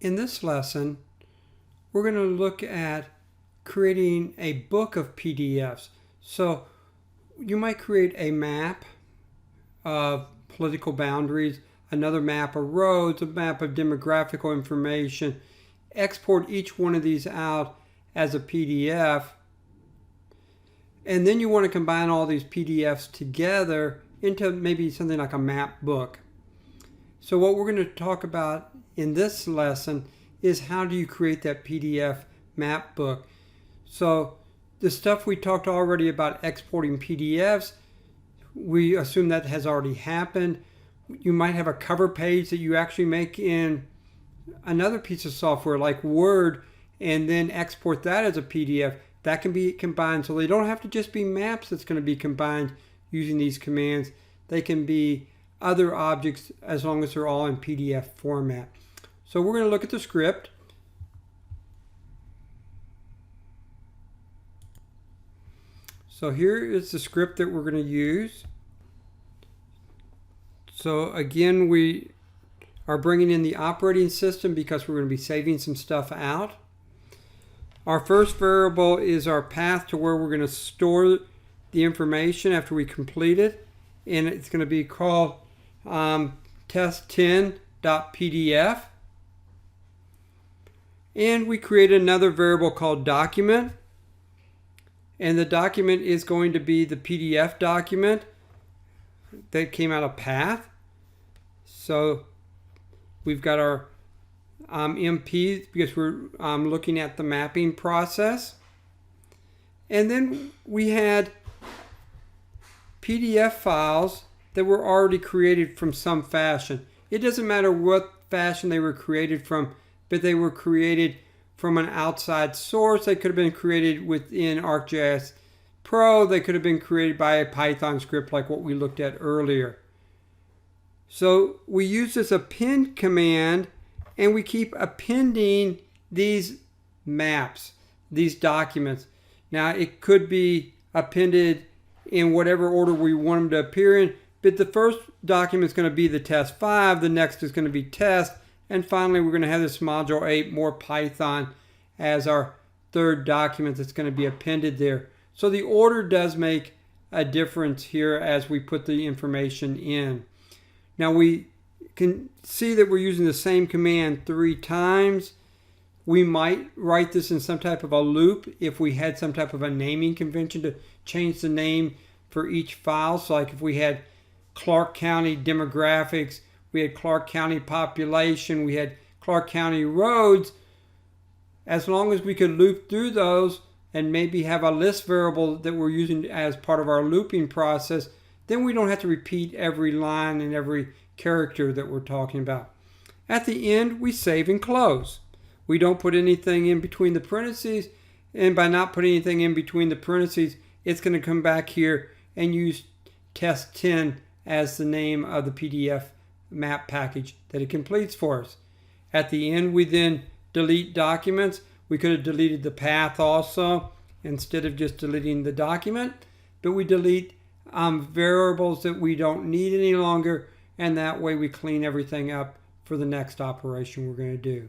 In this lesson, we're going to look at creating a book of PDFs. So you might create a map of political boundaries, another map of roads, a map of demographical information, export each one of these out as a PDF, and then you want to combine all these PDFs together into maybe something like a map book. So what we're going to talk about in this lesson is how do you create that PDF map book. So the stuff we talked already about exporting PDFs, we assume that has already happened. You might have a cover page that you actually make in another piece of software like Word and then export that as a PDF. That can be combined, so they don't have to just be maps that's going to be combined using these commands. They can be other objects as long as they're all in PDF format. So we're going to look at the script. So here is the script that we're going to use. So again, we are bringing in the operating system because we're going to be saving some stuff out. Our first variable is our path to where we're going to store the information after we complete it, and it's going to be called test10.pdf. And we create another variable called document, and the document is going to be the PDF document that came out of path. So we've got our MP because we're looking at the mapping process. And then we had PDF files that were already created from some fashion. It doesn't matter what fashion they were created from, but they were created from an outside source. They could have been created within ArcGIS Pro. They could have been created by a Python script like what we looked at earlier. So we use this append command, and we keep appending these maps, these documents. Now it could be appended in whatever order we want them to appear in, but the first document is going to be the test 5, the next is going to be test, and finally we're going to have this module 8, more Python, as our third document that's going to be appended there. So the order does make a difference here as we put the information in. Now we can see that we're using the same command 3 times. We might write this in some type of a loop if we had some type of a naming convention to change the name for each file. So like if we had Clark County demographics, we had Clark County population, we had Clark County roads, as long as we could loop through those and maybe have a list variable that we're using as part of our looping process, then we don't have to repeat every line and every character that we're talking about. At the end, we save and close. We don't put anything in between the parentheses, and by not putting anything in between the parentheses, it's going to come back here and use test 10 as the name of the PDF map package that it completes for us. At the end, we then delete documents. We could have deleted the path also instead of just deleting the document, but we delete variables that we don't need any longer, and that way we clean everything up for the next operation we're going to do.